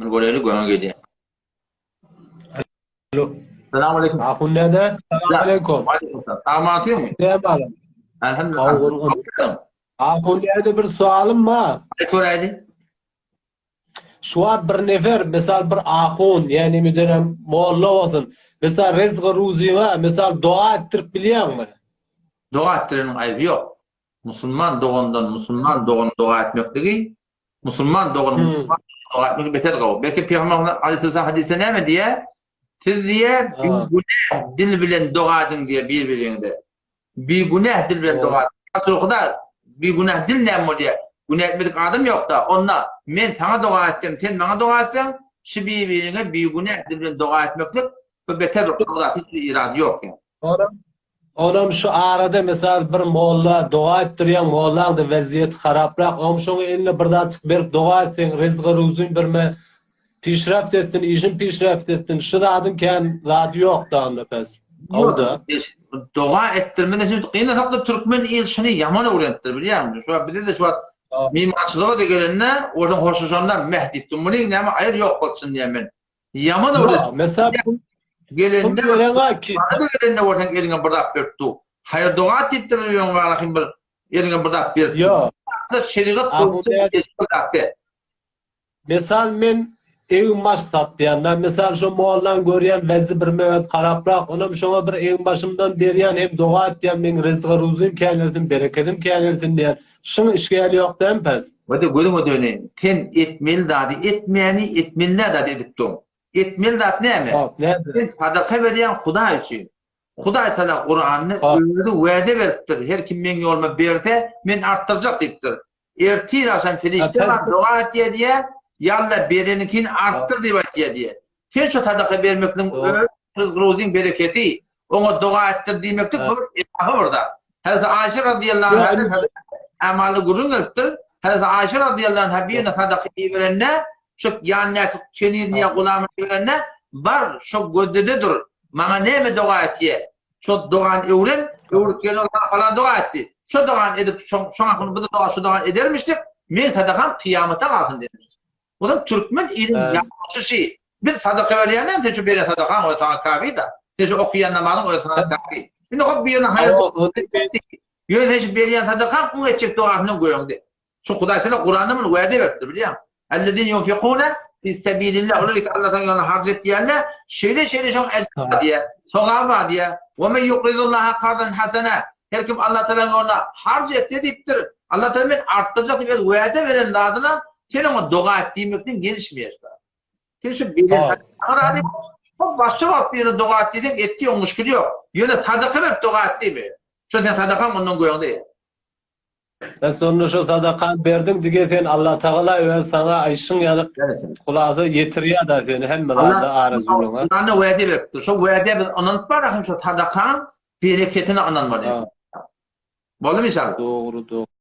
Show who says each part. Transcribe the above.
Speaker 1: من قولي له قوم قدي.
Speaker 2: Alo.
Speaker 1: السلام عليكم.
Speaker 2: Akun nerede? Selamun
Speaker 1: لا
Speaker 2: aleyküm.
Speaker 1: وعليكم السلام. Tamam atıyor mu?
Speaker 2: Ne bağlı?
Speaker 1: Elhamdülillah.
Speaker 2: Kavurgun. Akun nerede bir sualım var.
Speaker 1: Aytur hadi.
Speaker 2: Şu an bir nefer, mesela bir akun, yani müdürüm, molla olsun. Mesela rızkı ruzi var, mesela dua ettirip biliyor musun?
Speaker 1: Dua ettirenin ayıbı yok. Müslüman doğandan Müslüman doğan dua etmek değil. Müslüman doğan Müslüman dua etmek beter kavga. Belki Peygamber Aleyhisselam hadisine mi diye siz diye bir
Speaker 2: Ha.
Speaker 1: günah dil bilen dua edin diye birbirinde. Bir günah dil bilen dua edin. Resulullah bir günah dil ne mi diye. Günah etmedik adam yok da onunla men sana dua ettim, sen bana dua etsen şu birbirine bir günah dil bilen dua etmeklik bu beter bir kavga. Hiçbir iradı yok yani.
Speaker 2: Onam şu arada mesela bir molla dua ettiriyor, mollan da vaziyet haraprak. Onun şunu eline bir daha çık berip dua etsen, rızkı ruzun birme pişraft etsin, işin pişraft etsin. Şu da adın ken zaten yok da onda pes. Oldu.
Speaker 1: Dua ettirmeden şimdi kıyına tatlı Türkmen il şunu yaman öğrentir biliyor musun? Şu an bir de şu an mimarçılığa da gelenler oradan hoşlananlar mehdiptim. Bunun ne ama ayır yok olsun diye ben. Yaman öğrentir.
Speaker 2: Mesela
Speaker 1: Gelenler
Speaker 2: bu ki
Speaker 1: bana da gelenler oradan eline bırak verdi. Hayır dua ettirmiyorum var akım bir eline bırak verdi.
Speaker 2: yok.
Speaker 1: Şeriat
Speaker 2: Ahmet
Speaker 1: koydu.
Speaker 2: Mesela men evin baş satlayanlar, mesela şu muallan görüyen vezi bir mevet karaprak, ona şuna bir evin başımdan beriyen hem dua ettiyen men rızkı ruzim kâlersin, bereketim kâlersin diyen. Şunun işgali yok değil mi pes?
Speaker 1: Vade gölüm o döne. Ten etmeli dadi, etmeyeni etmeli dadi ediptim. Etmeli dadi ne mi?
Speaker 2: Bak nedir?
Speaker 1: Sen sadaka veren Huda için. Huda Teala Kur'an'ı öyle vade veriptir. Her kim men yoluma berse men arttıracak deyiptir. Ertir asan ferişte var dua et diye yalla berenikin arttır diye. Sen şu sadaka vermekle rızk ruzin bereketi onu dua ettir demektir. Bu ilahı orada. Hazreti Ayşe radıyallahu anh'a amalı gurun ettir. Hazreti Ayşe radıyallahu anh'a bir sadaka verenle şu yanına çenir niye gulamı verenle var şu göddede dur. Bana ne mi dua etti? Şu duan öğretken falan dua etti. Şu duan edip şu an bu dua şu duan edermiştik. Men sadakam kıyamete kalsın demiş. Bu da Türkmen ilim yapışı şey. Biz sadaka veriyenden de şu bir sadakam o sana kafi da. Şu okuyan namazın o sana kafi. Şimdi o bir hayır yönetici beriyan sadakam onu edecek duasını koyuyordu. Şu Huda Teala Kur'an'da mı vade verdi biliyor musun? اَلَّذِينَ يُنْفِقُونَ فِي سَب۪يلِ اللّٰهِ Öyle ki Allah'tan yoluna harc ettiyenler şeyle şu ezber diye, sokağa var diye وَمَنْ يُقْرِضُ اللّٰهَ قَرْضًا حَسَنًا Her kim Allah Teala'nın yoluna harc et dediktir. Allah Teala beni arttıracak diye vade veren adına senin o dua ettiğimden gelişmeyecek. Sen şu bilen hadi başka bir dua ettiğin ettiği o müşkül yok. Yöne sadaka verip dua etti mi? Şu sen sadaka ondan koyun değil.
Speaker 2: Ve sonra şu sadakan verdin diye sen Allah Teala ve sana ayşın yani kulağına yetiriyor da seni hem melada arzuluna.
Speaker 1: Allah'ın vade veriptir. Şu vade biz anlatma şu sadakan bereketini anlatmalı.
Speaker 2: Ha.
Speaker 1: Oldu mu inşallah?
Speaker 2: Doğru.